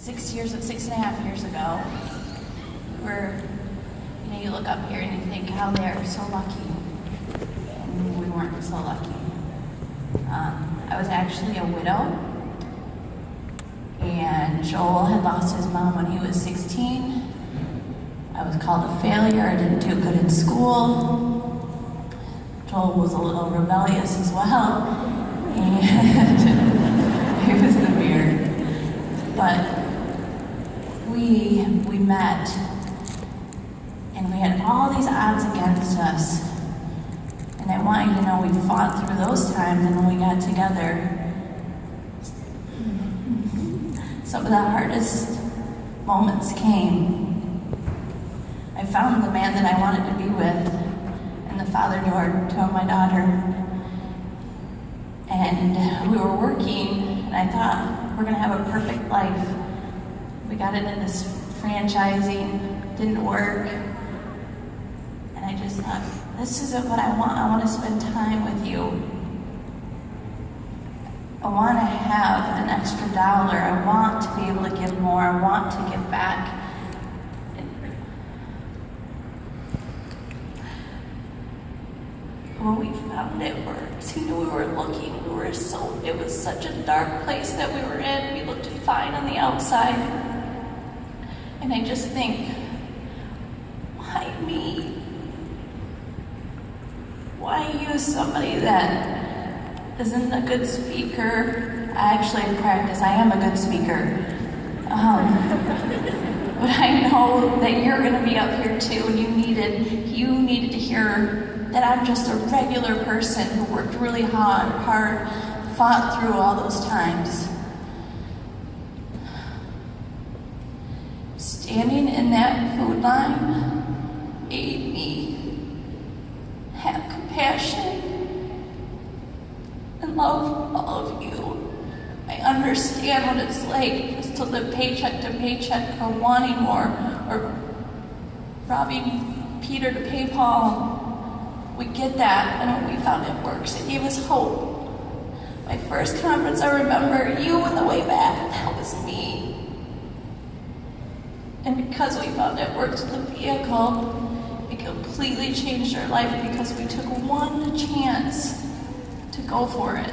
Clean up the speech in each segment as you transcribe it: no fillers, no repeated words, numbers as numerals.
6.5 years ago, you look up here and you think how they are so lucky, and we weren't so lucky. I was actually a widow, and Joel had lost his mom when he was 16. I was called a failure. I didn't do good in school. Joel was a little rebellious as well, and it was the beard. But we met, and we had all these odds against us. And I want you to know we fought through those times, and when we got together, some of the hardest moments came. I found the man that I wanted to be with, and the father to my daughter. And we were working, and I thought, we're gonna have a perfect life. We got into this franchising, didn't work. And I just thought, this isn't what I want. I want to spend time with you. I want to have an extra dollar. I want to be able to give more. I want to give back. When we found it works, we were looking, it was such a dark place that we were in. We looked fine on the outside. And I just think, why me? Why use somebody that isn't a good speaker? I actually practice, I am a good speaker. But I know that you're gonna be up here too, and you needed to hear that I'm just a regular person who worked really hard, fought through all those times. Standing in that food line made me have compassion and love all of you. I understand what it's like just to live paycheck to paycheck, or wanting more, or robbing Peter to pay Paul. We get that, and when we found it works, it gave us hope. My first conference, I remember you on the way back, that was me. And because we found it works with the vehicle, it completely changed our life because we took one chance to go for it.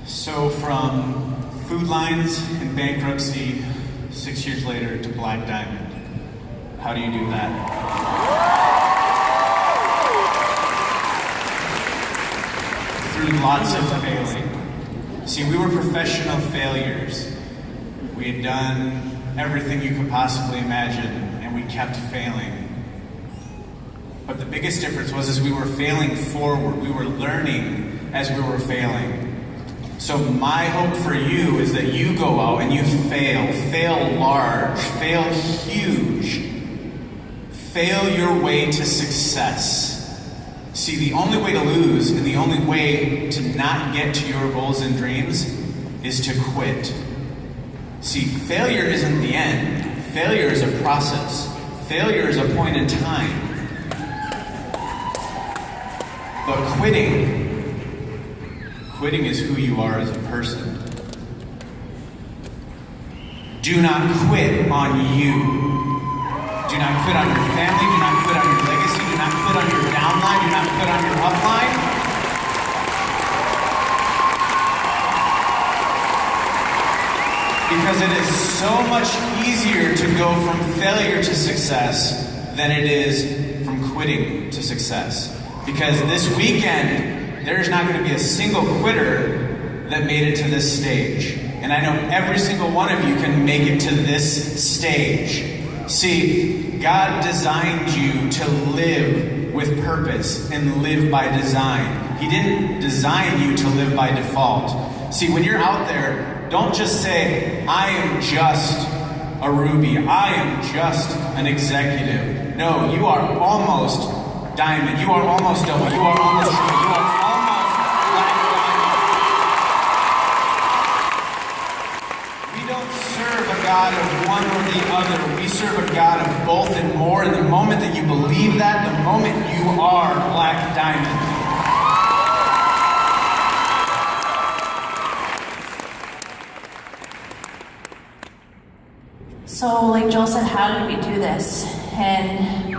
So from food lines and bankruptcy, 6 years later to Black Diamond, how do you do that? Through lots of failing. See, we were professional failures. We had done everything you could possibly imagine, and we kept failing. But the biggest difference was we were failing forward. We were learning as we were failing. So my hope for you is that you go out and you fail large, fail huge, fail your way to success. See, the only way to lose and the only way to not get to your goals and dreams is to quit. See, failure isn't the end. Failure is a process. Failure is a point in time. But quitting is who you are as a person. Do not quit on you. Do not quit on your family. Do not quit on your legacy. Do not quit on your downline. Do not quit on your upline. Because it is so much easier to go from failure to success than it is from quitting to success. Because this weekend, there's not going to be a single quitter that made it to this stage. And I know every single one of you can make it to this stage. See, God designed you to live with purpose and live by design. He didn't design you to live by default. See, when you're out there, don't just say, I am just a Ruby. I am just an executive. No, you are almost diamond. You are almost double. You are almost triple. You are almost black diamond. We don't serve a God of one or the other. We serve a God of both and more. And the moment that you believe that, the moment you are black diamond. Joel said, how did we do this? And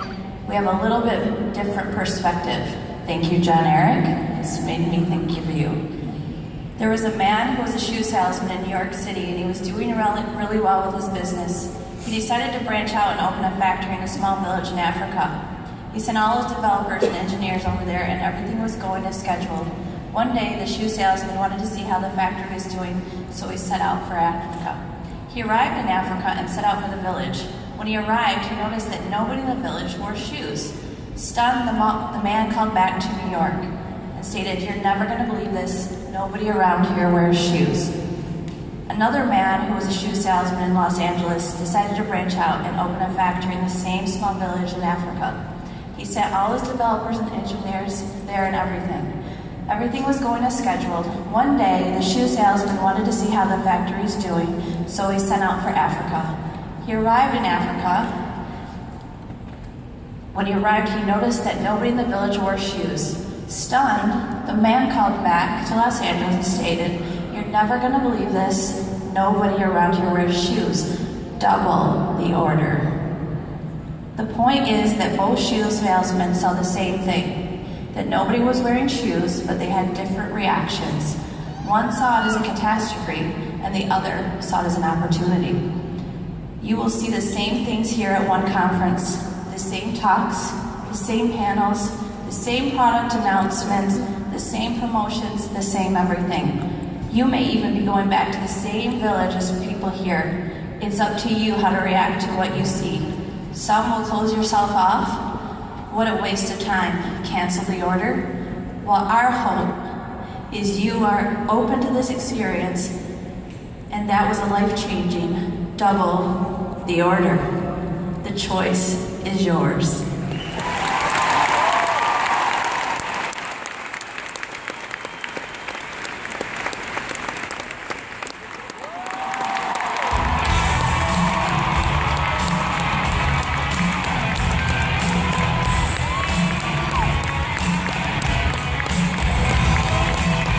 we have a little bit different perspective. Thank you, John Eric. This made me think of you. There was a man who was a shoe salesman in New York City, and he was doing really well with his business. He decided to branch out and open a factory in a small village in Africa. He sent all his developers and engineers over there, and everything was going as scheduled. One day, the shoe salesman wanted to see how the factory was doing, so he set out for Africa. He arrived in Africa and set out for the village. When he arrived, he noticed that nobody in the village wore shoes. Stunned, the man called back to New York and stated, "You're never going to believe this. Nobody around here wears shoes." Another man who was a shoe salesman in Los Angeles decided to branch out and open a factory in the same small village in Africa. He sent all his developers and engineers there and everything. Everything was going as scheduled. One day, the shoe salesman wanted to see how the factory's doing, so he sent out for Africa. He arrived in Africa. When he arrived, he noticed that nobody in the village wore shoes. Stunned, the man called back to Los Angeles and stated, "You're never going to believe this. Nobody around here wears shoes. Double the order." The point is that both shoe salesmen saw the same thing, that nobody was wearing shoes, but they had different reactions. One saw it as a catastrophe, and the other saw it as an opportunity. You will see the same things here at one conference, the same talks, the same panels, the same product announcements, the same promotions, the same everything. You may even be going back to the same village as people here. It's up to you how to react to what you see. Some will close yourself off. What a waste of time. Cancel the order. Well, our hope is you are open to this experience, and that was a life-changing double the order. The choice is yours.